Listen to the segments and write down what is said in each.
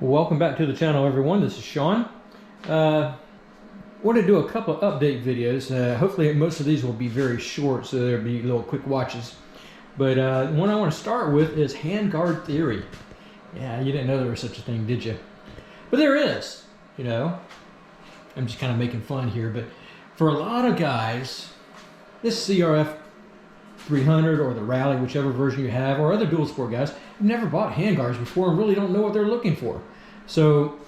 Welcome back to the channel, everyone. This is Sean. Want to do a couple of update videos. Hopefully most of these will be very short, so there'll be little quick watches. But one I want to start with is Handguard Theory. Yeah, you didn't know there was such a thing, did you? But there is, you know. I'm just kind of making fun here, but for a lot of guys, this CRF300 or the Rally, whichever version you have, or other dual sport guys, have never bought handguards before and really don't know what they're looking for. So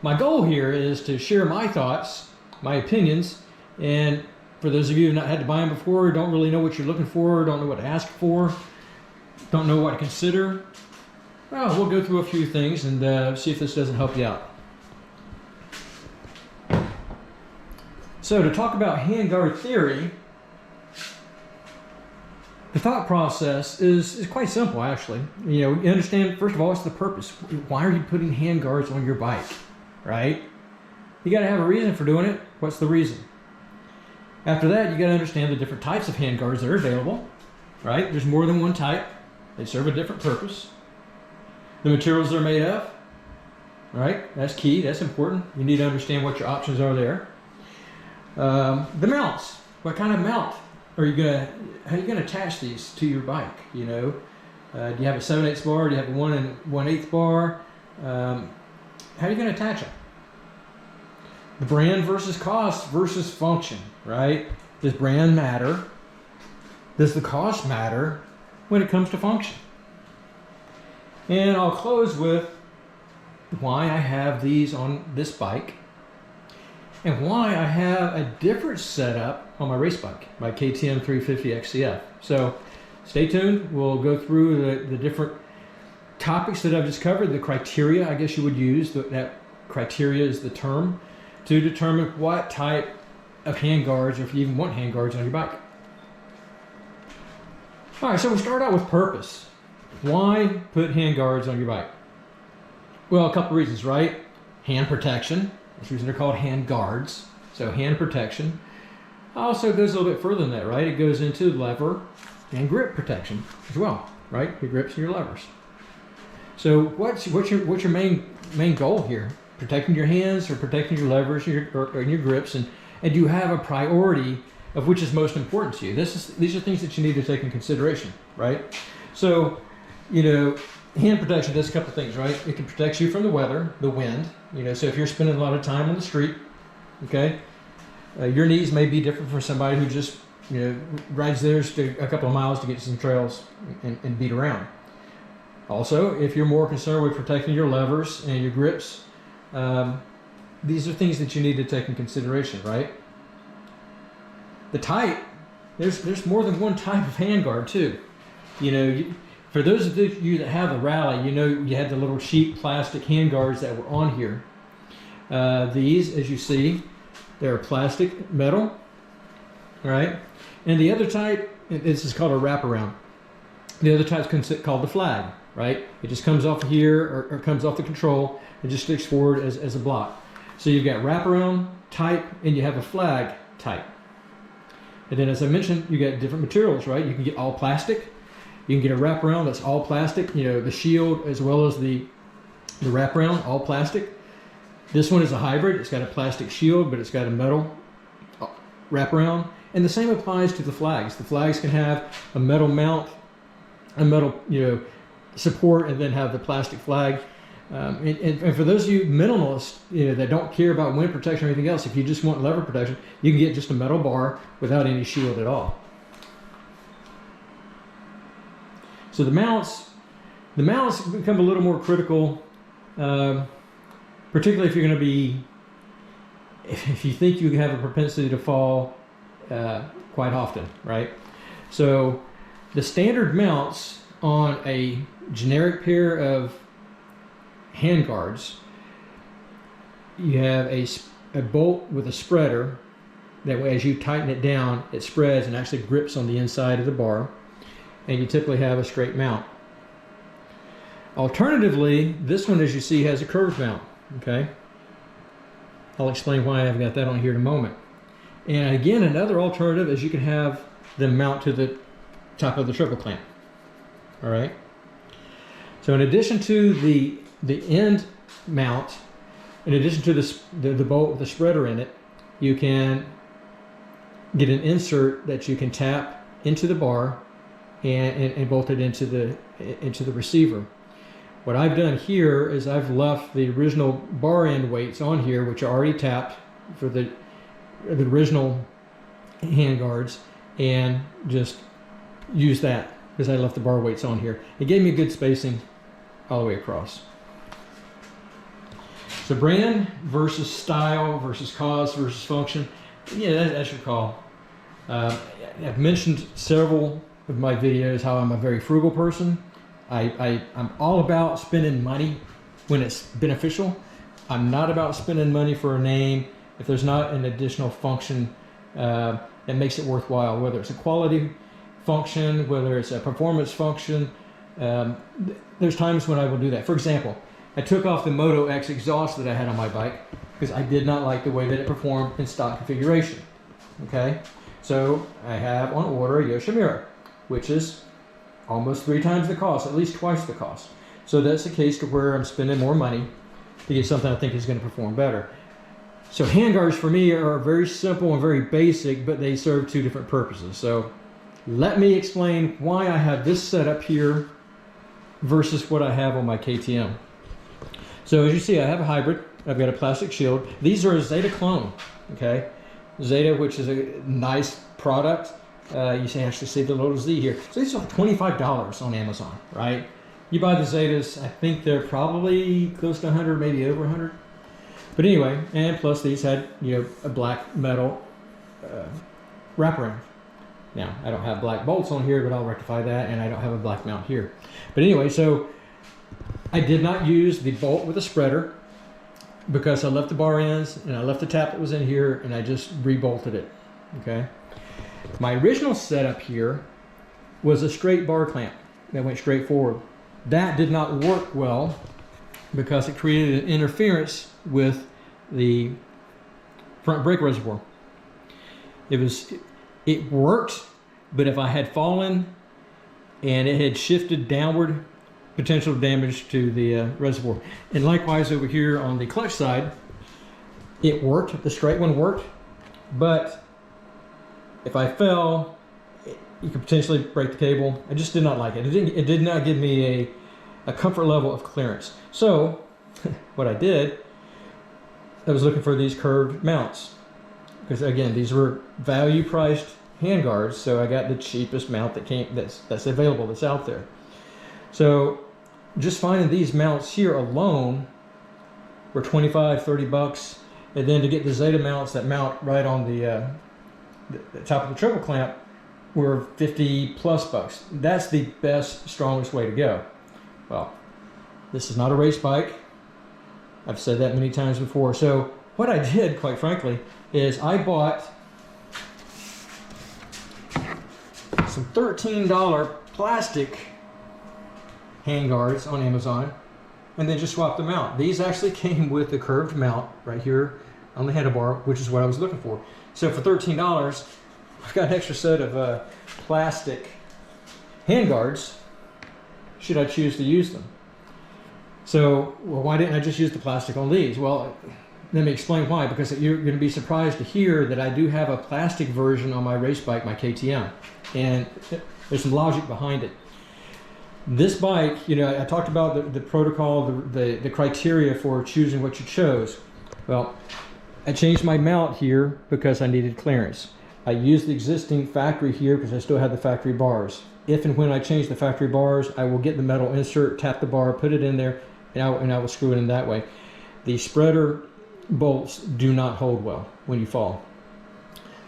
my goal here is to share my thoughts, my opinions, and for those of you who have not had to buy them before, don't really know what you're looking for, don't know what to ask for, don't know what to consider, well, we'll go through a few things and see if this doesn't help you out. So to talk about Handguard Theory, the thought process is quite simple, actually. You know, you understand, first of all, what's the purpose? Why are you putting handguards on your bike, right? You got to have a reason for doing it. What's the reason? After that, you got to understand the different types of handguards that are available, right? There's more than one type. They serve a different purpose. The materials they're made of, right? That's key. That's important. You need to understand what your options are there. The mounts. What kind of mount are you gonna? How are you gonna attach these to your bike? You know, do you have a 7/8 bar? Do you have a 1 1/8 bar? How are you gonna attach them? The brand versus cost versus function, right? Does brand matter? Does the cost matter when it comes to function? And I'll close with why I have these on this bike and why I have a different setup on my race bike, my KTM 350 XCF. So stay tuned. We'll go through the different topics that I've just covered, the criteria, I guess you would use. That criteria is the term to determine what type of handguards, or if you even want handguards on your bike. All right, so we start out with purpose. Why put handguards on your bike? Well, a couple reasons, right? Hand protection. That's the reason they're called hand guards. So hand protection. Also goes a little bit further than that, right? It goes into lever and grip protection as well, right? Your grips and your levers. So what's your main goal here? Protecting your hands or protecting your levers or your grips, and do you have a priority of which is most important to you? These are things that you need to take in consideration, right? So, you know, hand protection does a couple things, right? It can protect you from the weather, the wind, you know, so if you're spending a lot of time on the street, okay, your needs may be different from somebody who just, you know, rides theirs to a couple of miles to get to some trails and beat around. Also, if you're more concerned with protecting your levers and your grips, these are things that you need to take in consideration, right? The type, there's more than one type of handguard too. You know, for those of you that have a Rally, you know you had the little cheap plastic handguards that were on here. These, as you see, they're plastic metal, all right? And the other type, this is called a wraparound. The other type is called the flag, right? It just comes off here or comes off the control. It just sticks forward as a block. So you've got wraparound type and you have a flag type. And then, as I mentioned, you got different materials, right? You can get all plastic. You can get a wraparound that's all plastic, you know, the shield as well as the wraparound, all plastic. This one is a hybrid. It's got a plastic shield, but it's got a metal wraparound. And the same applies to the flags. The flags can have a metal mount, a metal, you know, support, and then have the plastic flag. And for those of you minimalists, you know, that don't care about wind protection or anything else, if you just want lever protection, you can get just a metal bar without any shield at all. So the mounts become a little more critical, particularly if you're going to be, if you think you have a propensity to fall quite often, right? So the standard mounts on a generic pair of handguards, you have a bolt with a spreader. That way, as you tighten it down, it spreads and actually grips on the inside of the bar. And you typically have a straight mount. Alternatively, this one, as you see, has a curved mount, okay? I'll explain why I've got that on here in a moment. And again, another alternative is you can have them mount to the top of the triple clamp, all right? So in addition to the end mount, in addition to the bolt with the spreader in it, you can get an insert that you can tap into the bar and bolt it into the receiver. What I've done here is I've left the original bar end weights on here, which are already tapped for the original handguards, and just use that because I left the bar weights on here. It gave me good spacing all the way across. So brand versus style versus cost versus function. Yeah, that's your call. I've mentioned several of my videos how I'm a very frugal person. I'm all about spending money when it's beneficial. I'm not about spending money for a name if there's not an additional function that makes it worthwhile, whether it's a quality function, whether it's a performance function. There's times when I will do that. For example, I took off the Moto X exhaust that I had on my bike because I did not like the way that it performed in stock configuration. Okay, so I have on order a Yoshimura, which is almost 3 times the cost, at least twice the cost. So that's the case to where I'm spending more money to get something I think is going to perform better. So handguards for me are very simple and very basic, but they serve 2 different purposes. So let me explain why I have this setup here versus what I have on my KTM. So as you see, I have a hybrid. I've got a plastic shield. These are a Zeta clone, okay? Zeta, which is a nice product. You can actually see the little Z here. So these are $25 on Amazon, right? You buy the Zetas, I think they're probably close to 100, maybe over 100. But anyway, and plus these had, you know, a black metal wraparound. Now, I don't have black bolts on here, but I'll rectify that, and I don't have a black mount here. But anyway, so I did not use the bolt with a spreader because I left the bar ends and I left the tap that was in here and I just rebolted it, okay? My original setup here was a straight bar clamp that went straight forward. That did not work well because it created an interference with the front brake reservoir. It worked, but if I had fallen and it had shifted downward, potential damage to the reservoir. And likewise over here on the clutch side, it worked, the straight one worked, but if I fell, you could potentially break the cable. I just did not like it. It did not give me a comfort level of clearance. So what I did, I was looking for these curved mounts. Because again, these were value priced handguards, so I got the cheapest mount that's available, that's out there. So just finding these mounts here alone were 25, 30 bucks. And then to get the Zeta mounts that mount right on the top of the triple clamp were 50 plus bucks. That's the best, strongest way to go. Well, this is not a race bike. I've said that many times before. So what I did, quite frankly, is I bought some $13 plastic handguards on Amazon and then just swapped them out. These actually came with the curved mount right here on the handlebar, which is what I was looking for. So for $13, I've got an extra set of plastic handguards should I choose to use them. So, well, why didn't I just use the plastic on these? Well, let me explain why, because you're going to be surprised to hear that I do have a plastic version on my race bike, my KTM, and there's some logic behind it. This bike, you know, I talked about the protocol, the criteria for choosing what you chose. Well, I changed my mount here because I needed clearance. I used the existing factory here because I still had the factory bars. If and when I change the factory bars, I will get the metal insert, tap the bar, put it in there, and I will screw it in that way. The spreader bolts do not hold well when you fall.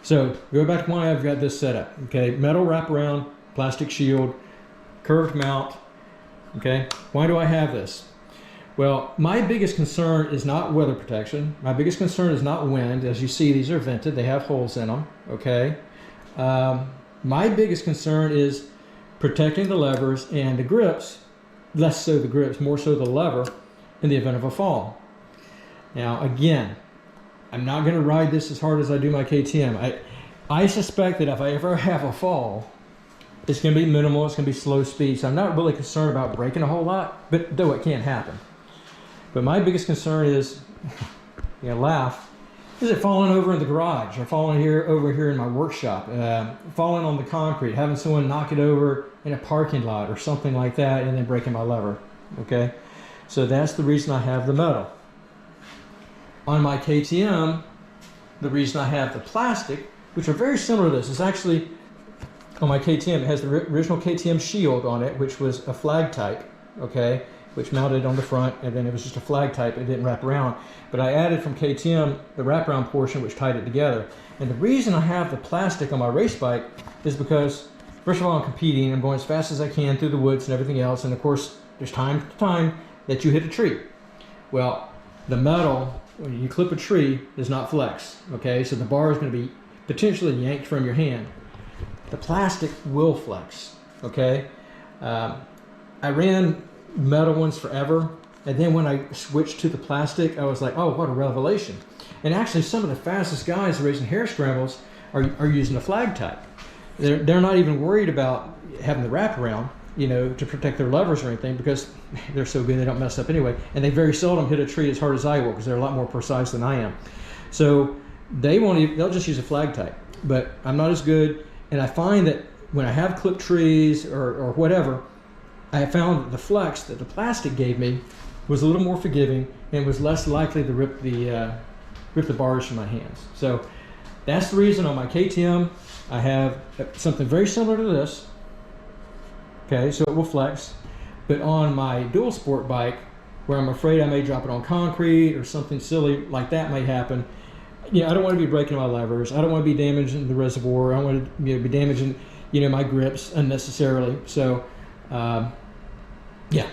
So go back to why I've got this setup. Okay, metal wraparound, plastic shield, curved mount. Okay, why do I have this? Well, my biggest concern is not weather protection. My biggest concern is not wind. As you see, these are vented. They have holes in them. Okay. My biggest concern is protecting the levers and the grips, less so the grips, more so the lever, in the event of a fall. Now, again, I'm not going to ride this as hard as I do my KTM. I suspect that if I ever have a fall, it's going to be minimal. It's going to be slow speed. So I'm not really concerned about braking a whole lot, but though it can happen. But my biggest concern is, laugh, is it falling over in the garage or falling over here in my workshop, falling on the concrete, having someone knock it over in a parking lot or something like that, and then breaking my lever, okay? So that's the reason I have the metal. On my KTM, the reason I have the plastic, which are very similar to this, is actually, on my KTM, it has the original KTM shield on it, which was a flag type, okay? Which mounted on the front, and then it was just a flag type. It didn't wrap around. But I added from KTM the wraparound portion, which tied it together. And the reason I have the plastic on my race bike is because, first of all, I'm competing. I'm going as fast as I can through the woods and everything else. And of course, there's time to time that you hit a tree. Well, the metal, when you clip a tree, does not flex. Okay, so the bar is going to be potentially yanked from your hand. The plastic will flex. Okay, I ran metal ones forever, and then when I switched to the plastic, I was like, oh, what a revelation. And actually some of the fastest guys racing hare scrambles are using a flag type. They're not even worried about having the wraparound, to protect their levers or anything, because they're so good they don't mess up anyway, and they very seldom hit a tree as hard as I will, because they're a lot more precise than I am. So they'll just use a flag type. But I'm not as good, and I find that when I have clipped trees or whatever, I have found that the flex that the plastic gave me was a little more forgiving and was less likely to rip the bars from my hands. So that's the reason on my KTM I have something very similar to this. Okay, so it will flex. But on my dual sport bike, where I'm afraid I may drop it on concrete or something silly like that may happen, I don't want to be breaking my levers. I don't want to be damaging the reservoir. I don't want to be damaging my grips unnecessarily. So yeah.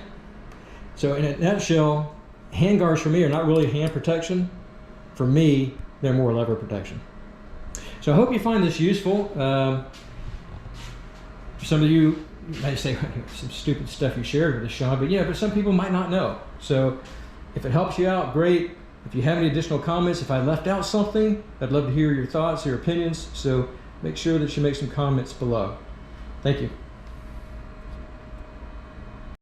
So in a nutshell, handguards for me are not really hand protection. For me, they're more lever protection. So I hope you find this useful. Some of you may say some stupid stuff you shared with us, Sean, but some people might not know. So if it helps you out, great. If you have any additional comments, if I left out something, I'd love to hear your thoughts, your opinions. So make sure that you make some comments below. Thank you.